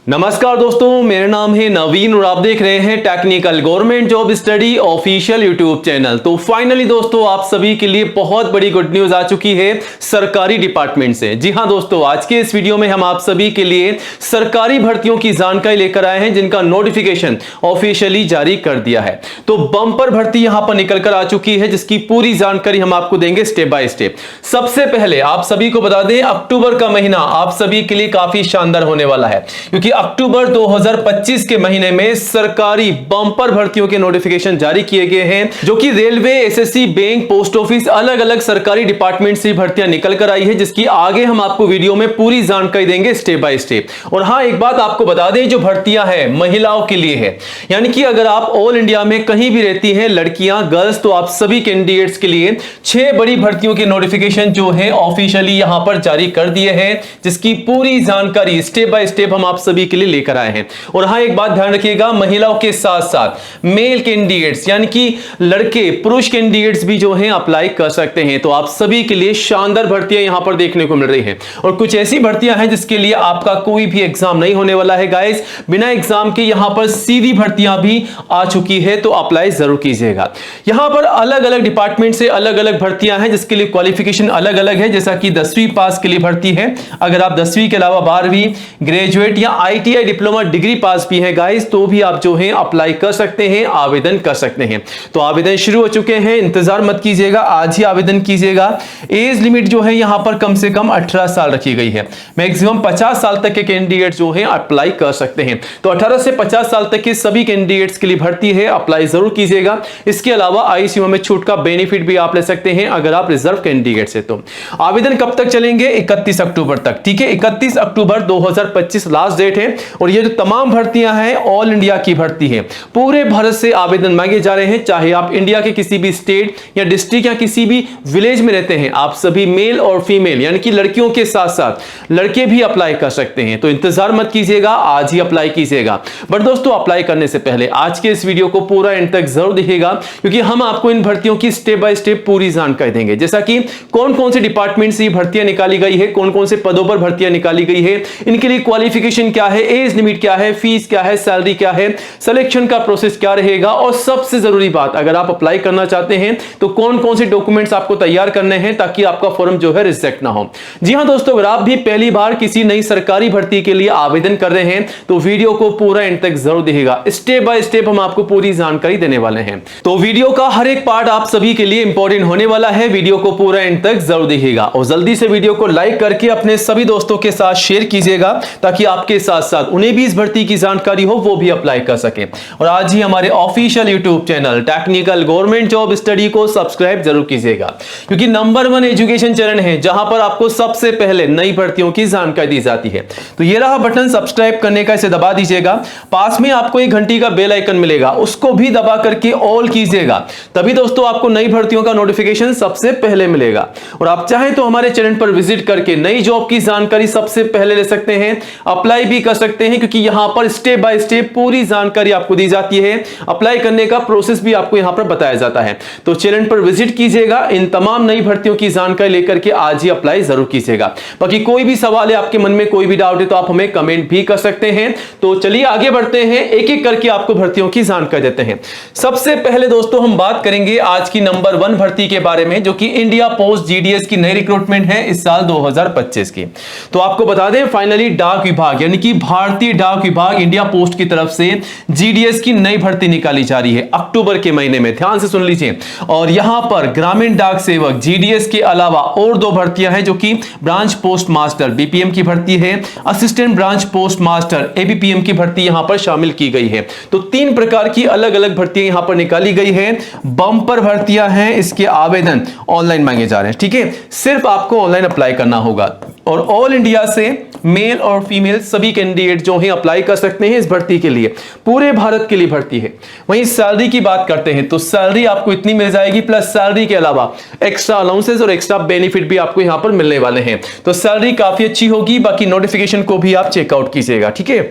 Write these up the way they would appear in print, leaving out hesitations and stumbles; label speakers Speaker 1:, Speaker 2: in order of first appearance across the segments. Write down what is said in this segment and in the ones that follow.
Speaker 1: नमस्कार दोस्तों, मेरा नाम है नवीन और आप देख रहे हैं technical government job study official YouTube channel. तो फाइनली दोस्तों, आप सभी के लिए बहुत बड़ी गुड न्यूज आ चुकी है सरकारी डिपार्टमेंट से। जी हां दोस्तों, आज के इस वीडियो में हम आप सभी के लिए सरकारी भर्तियों की जानकारी लेकर आए हैं जिनका नोटिफिकेशन ऑफिशियली जारी कर दिया है। तो बंपर भर्ती यहां पर निकल कर आ चुकी है जिसकी पूरी जानकारी हम आपको देंगे स्टेप बाय स्टेप। सबसे पहले आप सभी को बता दें, अक्टूबर का महीना आप सभी के लिए काफी शानदार होने वाला है क्योंकि अक्टूबर 2025 के महीने में सरकारी बंपर भर्तियों के नोटिफिकेशन जारी किए गए हैं, जो कि railway, SSC, bank, post office, अलग अलग सरकारी डिपार्टमेंट से भर्तियां निकल कर आई है, जिसकी आगे हम आपको वीडियो में पूरी जानकारी देंगे स्टेप बाय स्टेप। और हां, एक बात आपको बता दें, जो भर्तियां हैं महिलाओं के लिए है, यानी कि अगर आप ऑल इंडिया में कहीं भी रहती हैं लड़कियां, गर्ल्स, तो आप सभी कैंडिडेट्स के लिए 6 बड़ी भर्तियों के नोटिफिकेशन जो है ऑफिशियली यहां पर जारी कर दिए हैं, जिसकी पूरी जानकारी स्टेप बाय स्टेप हम आप सभी के लिए लेकर आए हैं। और हां, एक बात ध्यान रखिएगा, महिलाओं के साथ साथ मेल कैंडिडेट्स यानी कि लड़के, पुरुष कैंडिडेट्स भी जो हैं अप्लाई कर सकते हैं। तो आप सभी के लिए शानदार भर्तियां यहां पर देखने को मिल रही हैं और कुछ ऐसी भर्तियां हैं जिसके लिए आपका कोई भी एग्जाम नहीं होने वाला है गाइस। बिना एग्जाम के यहां पर सीधी भर्तियां भी आ चुकी है, तो अप्लाई जरूर कीजिएगा। यहां पर अलग अलग डिपार्टमेंट से अलग अलग भर्तियां हैं जिसके लिए क्वालिफिकेशन अलग अलग है। जैसा कि 10वीं पास के लिए भर्ती है, अगर आप 10वीं के अलावा 12वीं, ग्रेजुएट या आईटीआई डिप्लोमा डिग्री पास भी है गाइस, तो भी आप जो है अप्लाई कर सकते हैं, आवेदन कर सकते हैं। तो आवेदन शुरू हो चुके हैं, इंतजार मत कीजिएगा, आज ही आवेदन कीजिएगा। एज लिमिट जो है यहां पर कम से कम 18 साल रखी गई है। मैक्सिमम 50 साल तक के कैंडिडेट जो है अप्लाई कर सकते हैं। तो 18 से 50 साल तक के सभी कैंडिडेट्स के लिए भर्ती है, अप्लाई जरूर कीजिएगा। इसके अलावा आईसीयू में छूट का बेनिफिट भी आप ले सकते हैं अगर आप रिजर्व कैंडिडेट से। तो आवेदन कब तक चलेंगे? 31 अक्टूबर तक। ठीक है, 31 अक्टूबर 2025 लास्ट डेट है। और ये जो तमाम भर्तियां हैं ऑल इंडिया की भर्ती है, पूरे भारत से आवेदन मांगे जा रहे हैं। चाहे आप इंडिया के किसी भी स्टेट या डिस्ट्रिक्ट या किसी भी विलेज में रहते हैं, आप सभी मेल और फीमेल यानी कि लड़कियों के साथ साथ लड़के भी अप्लाई कर सकते हैं। तो इंतजार मत कीजिएगा, आज ही अप्लाई कीजिएगा। बट दोस्तों, अप्लाई करने से पहले आज के इस वीडियो को पूरा एंड तक जरूर देखिएगा क्योंकि हम आपको इन भर्तियों की स्टेप बाय स्टेप पूरी जानकारी देंगे। जैसा कि कौन कौन से डिपार्टमेंट से भर्तियां निकाली गई है, कौन कौन से पदों पर भर्तियां निकाली गई है, इनके लिए क्वालिफिकेशन क्या है, एज लिमिट क्या है, फीस क्या है, सैलरी क्या है, सिलेक्शन का प्रोसेस क्या रहेगा, और सबसे जरूरी बात, अगर आप अप्लाई करना चाहते हैं तो कौन कौन से डॉक्यूमेंट्स आपको तैयार करने हैं ताकि आपका फॉर्म जो है रिजेक्ट ना हो। जी हां दोस्तों, अगर आप भी पहली बार किसी नई सरकारी भर्ती के लिए आवेदन कर रहे हैं तो वीडियो को पूरा एंड तक जरूर देखिएगा। स्टेप बाय स्टेप हम आपको पूरी जानकारी देने वाले हैं। तो वीडियो का हर एक पार्ट आप सभी के लिए इंपॉर्टेंट होने वाला है, वीडियो को पूरा एंड तक जरूर देखिएगा और जल्दी से वीडियो को लाइक करके अपने सभी दोस्तों के साथ शेयर कीजिएगा ताकि आपके साथ साथ उन्हें भी इस भर्ती की जानकारी हो, वो भी अप्लाई कर सके। और आज ही हमारे official YouTube channel technical government job study को सब्सक्राइब जरूर कीजिएगा क्योंकि नंबर 1 एजुकेशन चैनल है जहां पर आपको सबसे पहले नई भर्तियों की जानकारी दी जाती है। तो ये रहा बटन सब्सक्राइब करने का, इसे दबा दीजिएगा। पास में आपको एक घंटी का बेल आइकन मिलेगा, उसको भी दबा करके ऑल कीजिएगा, तभी दोस्तों आपको नई भर्तियों का नोटिफिकेशन सबसे पहले मिलेगा। और आप चाहें तो हमारे चैनल पर विजिट करके नई जॉब की जानकारी सबसे पहले ले सकते हैं, अप्लाई भी कर सकते हैं क्योंकि यहां पर स्टेप बाय स्टेप पूरी जानकारी आपको दी जाती है। अप्लाई करने का प्रोसेस भी आपको यहां पर बताया जाता है। तो चैनल पर विजिट कीजिएगा, इन तमाम नई भर्तियों की जानकारी लेकर के आज ही अप्लाई जरूर कीजिएगा। बाकी कोई भी सवाल है आपके मन में, कोई भी डाउट है तो आप हमें कमेंट भी कर सकते हैं। तो चलिए आगे बढ़ते हैं, एक एक करके आपको भर्तियों की जानकारी देते हैं। सबसे पहले दोस्तों हम बात करेंगे आज की नंबर 1 भर्ती के बारे में, जो कि इंडिया पोस्ट जीडीएस की नई रिक्रूटमेंट है इस साल 2025 की। तो आपको बता दें, फाइनली डाक विभाग यानी कि भारतीय डाक विभाग इंडिया पोस्ट की तरफ से जीडीएस की नई भर्ती निकाली जा रही है अक्टूबर के महीने में। ध्यान से सुन लीजिए। और यहां पर ग्रामीण डाक सेवक जीडीएस के अलावा और 2 भर्तियां हैं, जो कि ब्रांच पोस्ट मास्टर बीपीएम की भर्ती है, assistant branch post master ABPM की भर्ती यहां पर शामिल की गई है। तो 3 प्रकार की अलग अलग भर्तियां यहां पर निकाली गई है। बंपर भर्तियां हैं, इसके आवेदन ऑनलाइन मांगे जा रहे हैं। ठीक है, सिर्फ आपको ऑनलाइन अप्लाई करना होगा और ऑल इंडिया से मेल और फीमेल सभी कैंडिडेट जो हैं अप्लाई कर सकते हैं इस भर्ती के लिए। पूरे भारत के लिए भर्ती है। वहीं सैलरी की बात करते हैं तो सैलरी आपको इतनी मिल जाएगी, प्लस सैलरी के अलावा एक्स्ट्रा अलाउंसेस और एक्स्ट्रा बेनिफिट भी आपको यहां पर मिलने वाले हैं। तो सैलरी काफी अच्छी होगी। बाकी नोटिफिकेशन को भी आप चेकआउट कीजिएगा। ठीक है,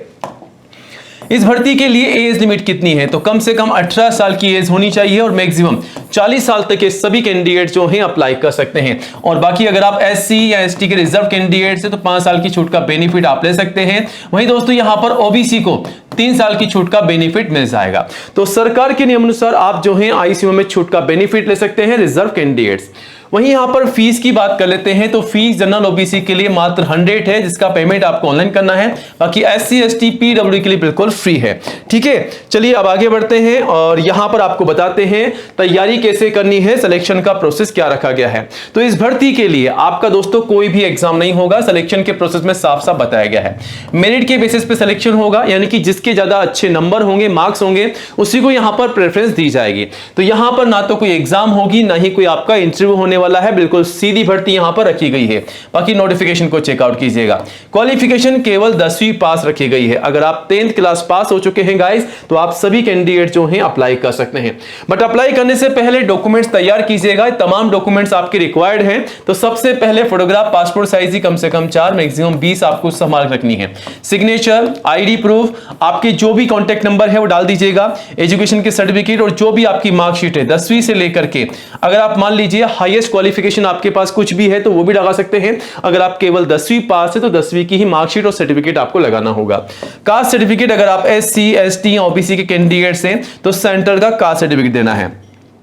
Speaker 1: इस भर्ती के लिए एज लिमिट कितनी है? तो कम से कम 18 साल की एज होनी चाहिए और मैक्सिमम 40 साल तक के सभी कैंडिडेट जो हैं अप्लाई कर सकते हैं। और बाकी अगर आप एससी या एसटी के रिजर्व कैंडिडेट से तो 5 साल की छूट का बेनिफिट आप ले सकते हैं। वहीं दोस्तों यहां पर ओबीसी को 3 साल की छूट का बेनिफिट मिल जाएगा। तो सरकार के नियम अनुसार आप जो हैं आईसीयू में छूट का बेनिफिट ले सकते हैं रिजर्व कैंडिडेट्स। वहीं यहां पर फीस की बात कर लेते हैं तो फीस जनरल ओबीसी के लिए मात्र 100 है, जिसका पेमेंट आपको ऑनलाइन करना है। बाकी एससी एसटी पीडब्ल्यूडी के लिए बिल्कुल फ्री है। ठीक है, चलिए अब आगे बढ़ते हैं और यहां पर आपको बताते हैं तैयारी कैसे करनी है, सिलेक्शन का प्रोसेस क्या रखा गया है। तो इस भर्ती के लिए आपका दोस्तों कोई भी एग्जाम नहीं होगा, सिलेक्शन के प्रोसेस में साफ साफ बताया गया है। मेरिट के बेसिस पे सिलेक्शन होगा, यानी कि जिसके ज्यादा अच्छे नंबर होंगे, मार्क्स होंगे, उसी को यहां पर प्रेफरेंस दी जाएगी। तो यहां पर ना तो कोई एग्जाम होगी, ना ही कोई आपका इंटरव्यू होने वाला है, बिल्कुल सीधी भर्ती यहां पर रखी गई है। बाकी नोटिफिकेशन को चेकआउट कीजिएगा। क्वालिफिकेशन केवल 10वीं पास रखी गई है। अगर आप 10th क्लास पास हो चुके हैं गाइस तो आप सभी कैंडिडेट जो हैं अप्लाई कर सकते हैं। बट अप्लाई करने से पहले डॉक्यूमेंट्स तैयार कीजिएगा। तमाम डॉक्यूमेंट्स आपके रिक्वायर्ड हैं। तो सबसे पहले फोटोग्राफ पासपोर्ट साइज की कम से कम 4, मैक्सिमम 20 आपको संभाल रखनी है। सिग्नेचर, आईडी प्रूफ, आपके जो भी कॉन्टैक्ट नंबर है वो डाल दीजिएगा। एजुकेशन के सर्टिफिकेट और जो भी आपकी मार्कशीट है 10वीं से लेकर के, अगर आप मान लीजिए हाईएस्ट क्वालिफिकेशन आपके पास कुछ भी है तो वो भी लगा सकते हैं। अगर आप केवल 10वीं पास है तो 10वीं की ही मार्कशीट और सर्टिफिकेट आपको लगाना होगा। कास्ट सर्टिफिकेट, अगर आप एससी एसटी ओबीसी के कैंडिडेट्स हैं तो सेंटर का कास्ट सर्टिफिकेट देना है।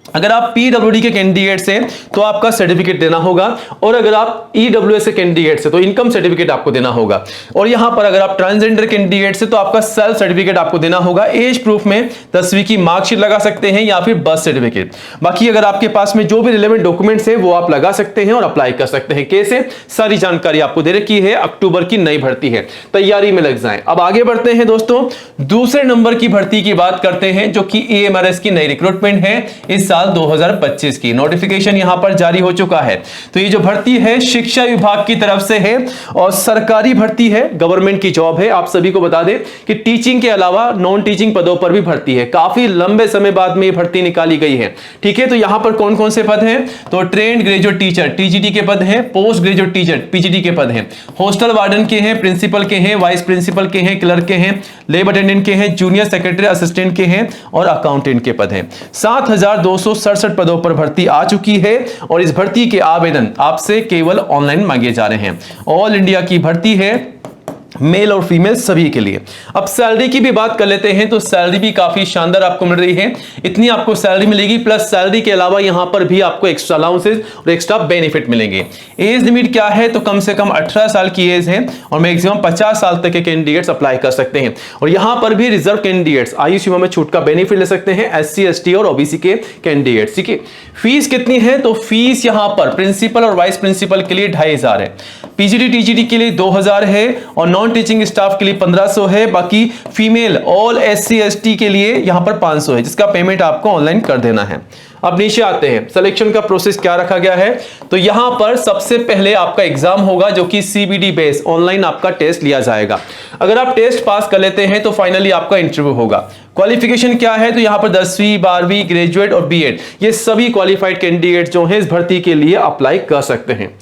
Speaker 1: अगर आप पीडब्ल्यूडी के कैंडिडेट्स हैं तो आपका सर्टिफिकेट देना होगा। और अगर आप ईडब्ल्यूएस के कैंडिडेट्स हैं तो इनकम सर्टिफिकेट आपको देना होगा। और यहां पर अगर आप ट्रांसजेंडर कैंडिडेट्स हैं तो आपका सेल्फ सर्टिफिकेट आपको देना होगा। एज प्रूफ में 10वीं की मार्कशीट लगा सकते हैं या फिर बर्थ सर्टिफिकेट। बाकी अगर आपके पास में जो भी रिलेवेंट डॉक्यूमेंट्स है वो आप लगा सकते हैं और अप्लाई कर सकते हैं। कैसे, सारी जानकारी आपको दे रखी है। अक्टूबर की नई भर्ती है, तैयारी में लग जाएं। अब आगे बढ़ते हैं दोस्तों, दूसरे नंबर की भर्ती की बात करते हैं जो कि एएमआरएस की नई रिक्रूटमेंट है इस साल 2025 की। नोटिफिकेशन यहां पर जारी हो चुका है। तो ये जो भर्ती है शिक्षा विभाग की तरफ से है और सरकारी भर्ती है, गवर्नमेंट की जॉब है। आप सभी को बता दें कि टीचिंग के अलावा नॉन टीचिंग पदों पर भी भर्ती है। काफी लंबे समय बाद में ये भर्ती निकाली गई है। ठीक है, तो यहां पर कौन कौन से पद हैं? तो ट्रेंड ग्रेजुएट टीचर टीजीटी के पद हैं, पोस्ट ग्रेजुएट टीचर पीजीटी के पद हैं, हॉस्टल वार्डन के हैं, प्रिंसिपल के हैं, वाइस प्रिंसिपल के हैं, क्लर्क के हैं, लैब अटेंडेंट के हैं, जूनियर सेक्रेटरी असिस्टेंट के हैं और अकाउंटेंट के पद हैं। 7267 पदों पर भर्ती आ चुकी है और इस भर्ती के आवेदन आपसे केवल ऑनलाइन मांगे जा रहे हैं। ऑल इंडिया की भर्ती है, मेल और फीमेल सभी के लिए। अब सैलरी की भी बात कर लेते हैं तो सैलरी भी काफी शानदार आपको मिल रही है। इतनी आपको सैलरी मिलेगी, प्लस सैलरी के अलावा यहां पर भी आपको एक्स्ट्रा अलाउंसेस और एक्स्ट्रा बेनिफिट मिलेंगे। एज लिमिट क्या है? तो कम से कम 18 साल की एज है और मैक्सिमम 50 साल तक के कैंडिडेट्स अप्लाई कर सकते हैं। और यहां पर भी रिजर्व कैंडिडेट्स आईसीयू में छूट का बेनिफिट ले सकते हैं, एससी एसटी और ओबीसी के कैंडिडेट्स। ठीक है, फीस कितनी है? तो फीस यहां पर प्रिंसिपल और वाइस प्रिंसिपल के लिए 2500 है, पीजीटी टीजीटी के लिए 2000 है और नॉन टीचिंग स्टाफ के लिए 1500 है। बाकी फीमेल ऑल एससी एसटी के लिए यहां पर 500 है, जिसका पेमेंट आपको ऑनलाइन कर देना है। अब नीचे आते हैं, सिलेक्शन का प्रोसेस क्या रखा गया है। तो यहां पर सबसे पहले आपका एग्जाम होगा जो कि सीबीडी बेस ऑनलाइन आपका टेस्ट लिया जाएगा। अगर आप टेस्ट पास कर लेते हैं तो फाइनली आपका इंटरव्यू होगा। क्वालिफिकेशन क्या है? तो यहां पर 10वीं 12वीं ग्रेजुएट और बीएड ये सभी क्वालिफाइड कैंडिडेट जो हैं इस भर्ती के लिए अप्लाई कर सकते हैं।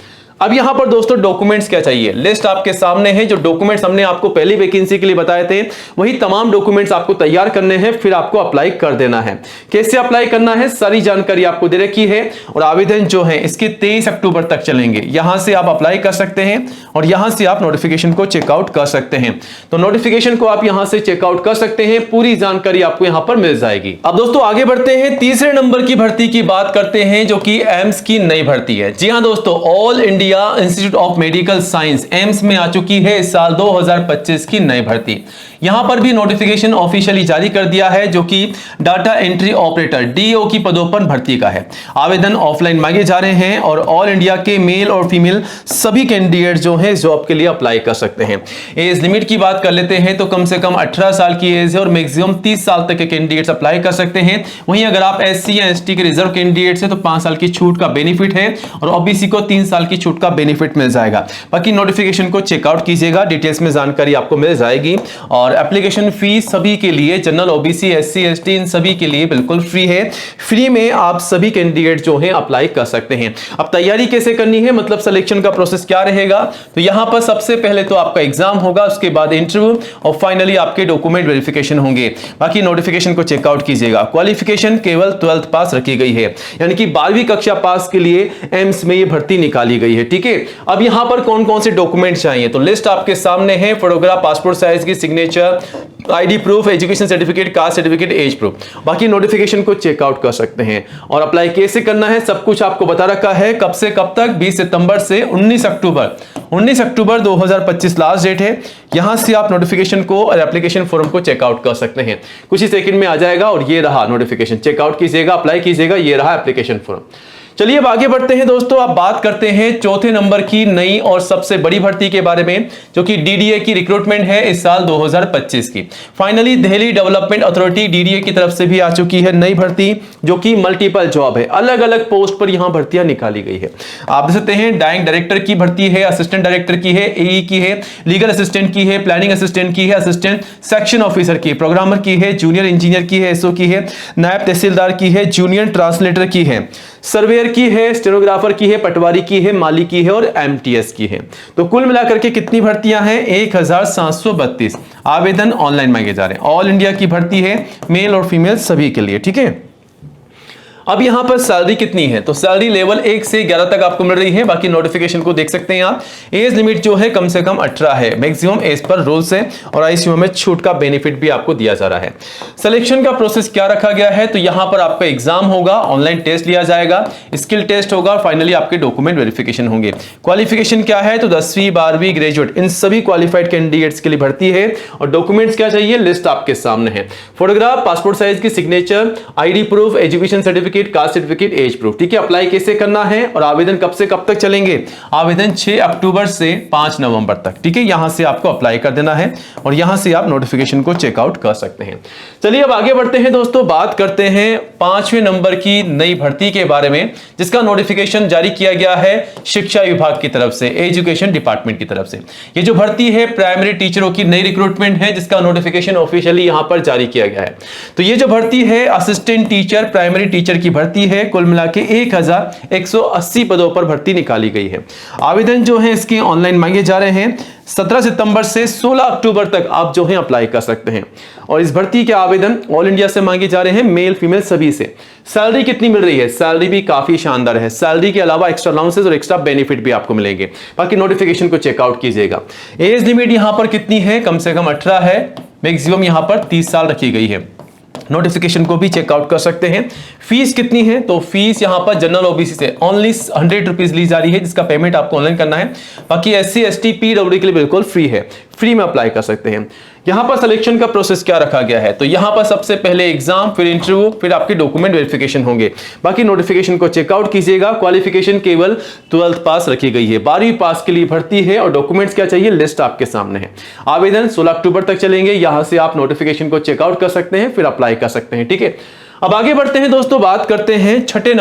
Speaker 1: अब यहां पर दोस्तों डॉक्यूमेंट्स क्या चाहिए, लिस्ट आपके सामने है। जो डॉक्यूमेंट्स हमने आपको पहली वैकेंसी के लिए बताए थे वही तमाम डॉक्यूमेंट्स आपको तैयार करने हैं, फिर आपको अप्लाई कर देना है। कैसे अप्लाई करना है सारी जानकारी आपको दे रखी है और आवेदन जो है इसके 23 अक्टूबर तक चलेंगे। यहां से आप अप्लाई कर सकते हैं और यहां से आप नोटिफिकेशन को चेकआउट कर सकते हैं। तो नोटिफिकेशन को आप यहां से चेकआउट कर सकते हैं, पूरी जानकारी आपको यहां पर मिल जाएगी। अब दोस्तों आगे बढ़ते हैं, तीसरे नंबर की भर्ती की बात करते हैं जो कि एम्स की नई भर्ती है। जी हां दोस्तों, all India institute of medical science AIIMS में आ चुकी है इस साल 2025 की नई भर्ती। यहां पर भी नोटिफिकेशन ऑफिशियली जारी कर दिया है जो कि डाटा एंट्री ऑपरेटर डीओ की पदों पर भर्ती का है। आवेदन ऑफलाइन मांगे जा रहे हैं और ऑल इंडिया के मेल और फीमेल सभी कैंडिडेट जो हैं इस जॉब के लिए अप्लाई कर सकते हैं। एज लिमिट की बात कर लेते हैं तो कम से कम 18 साल की एज है और मैक्सिमम 30 साल तक के कैंडिडेट्स अप्लाई कर सकते हैं। वहीं अगर आप एससी या एसटी के रिजर्व कैंडिडेट्स हैं तो 5 साल की छूट का बेनिफिट है और ओबीसी को 3 साल की छूट छूट का बेनिफिट मिल जाएगा। बाकी नोटिफिकेशन को चेकआउट कीजिएगा, डिटेल्स में जानकारी आपको मिल जाएगी। और एप्लीकेशन फीस सभी के लिए, जनरल, ओबीसी, एससी, एसटी, इन सभी के लिए बिल्कुल फ्री है। फ्री में आप सभी कैंडिडेट जो हैं अप्लाई कर सकते हैं। अब तैयारी कैसे करनी है, मतलब सिलेक्शन का प्रोसेस क्या रहेगा, तो यहां पर सबसे पहले तो आपका एग्जाम होगा, उसके बाद इंटरव्यू और फाइनली आपके डॉक्यूमेंट वेरिफिकेशन होंगे। बाकी नोटिफिकेशन को चेकआउट कीजिएगा। क्वालिफिकेशन केवल 12th पास रखी गई है, यानी कि 12वीं कक्षा पास के लिए एम्स में ये भर्ती निकाली गई है। ठीक है, अब यहां पर कौन कौन से डॉक्यूमेंट चाहिए, तो लिस्ट आपके सामने है। फोटोग्राफ, पासपोर्ट साइज की signature, ID proof, education certificate, caste certificate, age proof. बाकी नोटिफिकेशन को चेकआउट कर सकते हैं। और अप्लाई कैसे करना है सब कुछ आपको बता रखा है। कब से कब तक, 20 सितंबर से 19 अक्टूबर 2025 लास्ट डेट है। यहां से आप नोटिफिकेशन को और एप्लीकेशन फॉर्म को चेकआउट कर सकते हैं। कुछ ही सेकंड में आ जाएगा और ये रहा नोटिफिकेशन, चेकआउट कीजिएगा, अप्लाई कीजिएगा, ये रहा एप्लीकेशन फॉर्म। चलिए अब आगे बढ़ते हैं दोस्तों। अब बात करते हैं चौथे नंबर की नई और सबसे बड़ी भर्ती के बारे में, जो कि डीडीए की रिक्रूटमेंट है इस साल 2025 की। Finally Delhi development authority DDA की तरफ से भी आ चुकी है नई भर्ती, जो कि मल्टीपल जॉब है। अलग अलग पोस्ट पर यहां भर्तियां निकाली गई है। आप देख सकते हैं, डायरेक्टर की भर्ती है, असिस्टेंट डायरेक्टर की है, एई की है, लीगल असिस्टेंट की है, प्लानिंग असिस्टेंट की है, असिस्टेंट सेक्शन ऑफिसर की, प्रोग्रामर की है, जूनियर इंजीनियर की है, एसओ की है, नायब तहसीलदार की है, जूनियर ट्रांसलेटर की है, सर्वेयर की है, स्टेनोग्राफर की है, पटवारी की है, माली की है और एमटीएस की है। तो कुल मिलाकर के कितनी भर्तियां हैं, 1732। आवेदन ऑनलाइन मांगे जा रहे हैं। ऑल इंडिया की भर्ती है, मेल और फीमेल सभी के लिए। ठीक है, अब यहां पर सैलरी कितनी है, तो सैलरी लेवल 1 से 11 तक आपको मिल रही है। बाकी नोटिफिकेशन को देख सकते हैं आप। एज लिमिट जो है कम से कम 18 है, मैक्सिमम एज पर रूल्स है, और आईसीयू में छूट का बेनिफिट भी आपको दिया जा रहा है। सिलेक्शन का प्रोसेस क्या रखा गया है, तो यहां पर आपका एग्जाम होगा, ऑनलाइन टेस्ट लिया जाएगा, स्किल टेस्ट होगा और फाइनली आपके डॉक्यूमेंट वेरिफिकेशन होंगे। क्वालिफिकेशन क्या है, तो 10वीं 12वीं ग्रेजुएट इन सभी क्वालिफाइड कैंडिडेट्स के लिए भर्ती है। और डॉक्यूमेंट्स क्या चाहिए, लिस्ट आपके सामने है। फोटोग्राफ, पासपोर्ट साइज की signature, ID proof, education certificate, caste certificate, age proof. ठीक है, अप्लाई कैसे करना है और आवेदन कब से कब तक चलेंगे, आवेदन 6 अक्टूबर से 5 नवंबर तक। ठीक है, यहां से आपको अप्लाई कर देना है और यहां से आप नोटिफिकेशन को चेकआउट कर सकते हैं। चलिए अब आगे बढ़ते हैं दोस्तों, बात करते हैं 5वें नंबर की नई भर्ती के बारे में, जिसका नोटिफिकेशन जारी किया गया है शिक्षा विभाग की तरफ से, एजुकेशन डिपार्टमेंट की तरफ से। ये जो भर्ती है प्राइमरी टीचरों की नई रिक्रूटमेंट है, जिसका नोटिफिकेशन ऑफिशियली यहां पर जारी किया गया है। तो ये जो भर्ती है असिस्टेंट टीचर, प्राइमरी टीचर की भर्ती है। कुल मिला के 1180 पदों पर भर्ती निकाली गई है। आवेदन जो है इसके ऑनलाइन मांगे जा रहे हैं। 17 सितंबर से 16 अक्टूबर तक आप जो है अप्लाई कर सकते हैं। और इस भर्ती के आवेदन ऑल इंडिया से मांगे जा रहे हैं, मेल फीमेल सभी से। सैलरी कितनी मिल रही है, सैलरी भी काफी शानदार है। सैलरी के अलावा एक्स्ट्रा अलाउंसेस और एक्स्ट्रा बेनिफिट भी आपको मिलेंगे। बाकी नोटिफिकेशन को चेकआउट कीजिएगा। एज लिमिट यहां पर कितनी है, कम से कम 18 है, मैक्सिमम यहां पर 30 साल रखी गई है। नोटिफिकेशन को भी चेकआउट कर सकते हैं। फीस कितनी है, तो फीस यहां पर जनरल ओबीसी से ओनली 100 रुपीज ली जा रही है, जिसका पेमेंट आपको ऑनलाइन करना है। बाकी एससी एसटी पीडब्ल्यूडी के लिए बिल्कुल फ्री है, फ्री में अप्लाई कर सकते हैं। यहां पर सिलेक्शन का प्रोसेस क्या रखा गया है, तो यहां पर सबसे पहले एग्जाम, फिर इंटरव्यू, फिर आपके डॉक्यूमेंट वेरिफिकेशन होंगे। बाकी नोटिफिकेशन को चेकआउट कीजिएगा। क्वालिफिकेशन केवल 12th पास रखी गई है। 12वीं पास के लिए भर्ती है और डॉक्यूमेंट्स क्या चाहिए, लिस्ट आपके सामने है। आवेदन 16 अक्टूबर तक चलेंगे। यहां से आप नोटिफिकेशन को चेकआउट कर सकते हैं, फिर अप्लाई कर सकते हैं। ठीक है, अब आगे बढ़ते हैं दोस्तों, बात करते हैं छठे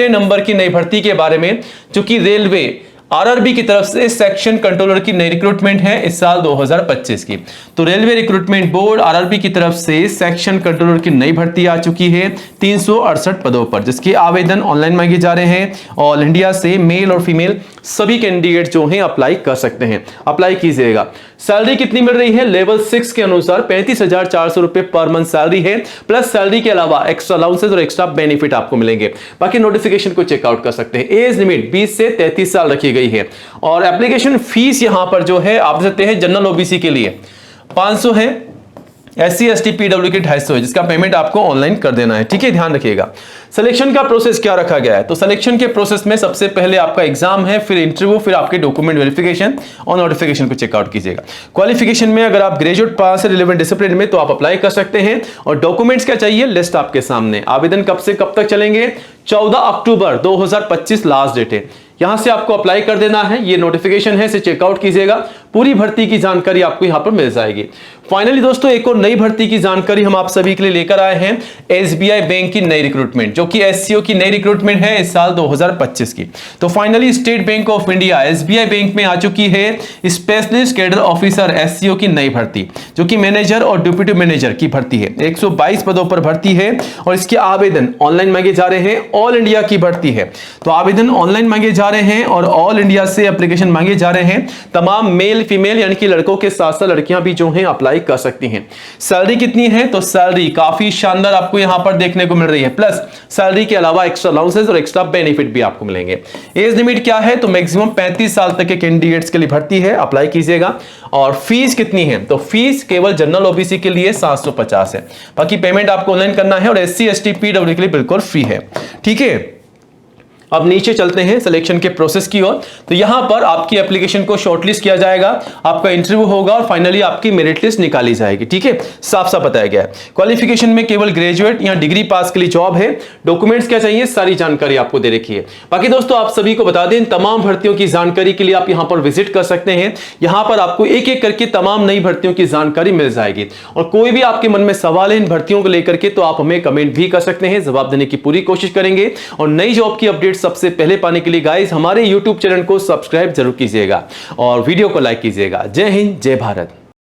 Speaker 1: नंबर की नई भर्ती के बारे में, जो कि रेलवे आरआरबी की तरफ से सेक्शन कंट्रोलर की नई रिक्रूटमेंट है इस साल 2025 की। तो रेलवे रिक्रूटमेंट बोर्ड आरआरबी की तरफ से सेक्शन कंट्रोलर की नई भर्ती आ चुकी है 368 पदों पर, जिसके आवेदन ऑनलाइन मांगे जा रहे हैं। ऑल इंडिया से मेल और फीमेल सभी कैंडिडेट जो हैं अप्लाई कर सकते हैं। अप्लाई कीजिएगा। सैलरी कितनी मिल रही है, लेवल 6 के अनुसार 35,400 रुपए पर मंथ सैलरी है, प्लस सैलरी के अलावा एक्स्ट्रा अलाउंसेस और एक्स्ट्रा बेनिफिट आपको मिलेंगे। बाकी नोटिफिकेशन को चेकआउट कर सकते हैं। एज लिमिट 20 से 33 साल रखी गई है। और एप्लीकेशन फीस यहां पर जो है आप सकते हैं, जनरल ओबीसी के लिए 500 है, एससी एसटी पीडब्ल्यू की 250 है, जिसका पेमेंट आपको ऑनलाइन कर देना है। ठीक है, ध्यान रखिएगा। सिलेक्शन का प्रोसेस क्या रखा गया है, तो सिलेक्शन के प्रोसेस में सबसे पहले आपका एग्जाम है, फिर इंटरव्यू, फिर आपके डॉक्यूमेंट वेरिफिकेशन और नोटिफिकेशन को चेकआउट कीजिएगा। क्वालिफिकेशन में अगर आप ग्रेजुएट पास है रिलेवेंट डिसिप्लिन में, तो आप अप्लाई कर सकते हैं। और डॉक्यूमेंट्स क्या चाहिए, लिस्ट आपके सामने। आवेदन कब से कब तक चलेंगे, 14 अक्टूबर 2025 लास्ट डेट है। यहां से आपको अप्लाई कर देना है। ये नोटिफिकेशन है, इसे चेकआउट कीजिएगा। पूरी भर्ती की जानकारी आपको यहां पर मिल जाएगी। फाइनली दोस्तों एक और नई भर्ती की जानकारी हम आप सभी के लिए लेकर आए हैं, एसबीआई बैंक की नई रिक्रूटमेंट, जो कि एससीओ की नई रिक्रूटमेंट है इस साल 2025 की। तो finally state bank of India SBI bank में आ चुकी है स्पेशलिस्ट कैडर ऑफिसर एससीओ की नई भर्ती, जो कि मैनेजर और डिप्टी मैनेजर की भर्ती है। 122 पदों पर भर्ती है और इसके आवेदन ऑनलाइन मांगे जा रहे हैं। ऑल इंडिया की भर्ती है, तो आवेदन ऑनलाइन मांगे जा रहे हैं और ऑल इंडिया से एप्लीकेशन मांगे जा रहे हैं। तमाम मेल फीमेल यानी कि लड़कों के साथ साथ लड़कियां भी जो हैं अप्लाई कर सकती हैं। सैलरी कितनी है, तो सैलरी काफी शानदार आपको यहां पर देखने को मिल रही है। प्लस सैलरी के अलावा एक्स्ट्रा अलाउंसेस और एक्स्ट्रा बेनिफिट भी आपको मिलेंगे। एज लिमिट क्या है, तो मैक्सिमम 35 साल तक के कैंडिडेट्स के लिए भर्ती है, अप्लाई कीजिएगा। और फीस कितनी है, तो फीस केवल जनरल ओबीसी के लिए 750 है। बाकी पेमेंट आपको ऑनलाइन करना है और एससी एसटी पीडब्ल्यू के लिए बिल्कुल फ्री है। ठीक है, अब नीचे चलते हैं सिलेक्शन के प्रोसेस की ओर। तो यहां पर आपकी एप्लीकेशन को शॉर्टलिस्ट किया जाएगा, आपका इंटरव्यू होगा और फाइनली आपकी मेरिट लिस्ट निकाली जाएगी। ठीक है, साफ साफ बताया गया है। क्वालिफिकेशन में केवल ग्रेजुएट या डिग्री पास के लिए जॉब है। डॉक्यूमेंट्स क्या चाहिए, सारी जानकारी आपको दे रखी है। बाकी दोस्तों आप सभी को बता दें, तमाम भर्तियों की जानकारी के लिए आप यहां पर विजिट कर सकते हैं। यहां पर आपको एक एक करके तमाम नई भर्तियों की जानकारी मिल जाएगी। और कोई भी आपके मन में सवाल है इन भर्तियों को लेकर के, तो आप हमें कमेंट भी कर सकते हैं, जवाब देने की पूरी कोशिश करेंगे। और नई जॉब की अपडेट सबसे पहले पाने के लिए गाइस हमारे YouTube चैनल को सब्सक्राइब जरूर कीजिएगा और वीडियो को लाइक कीजिएगा। जय हिंद, जय भारत।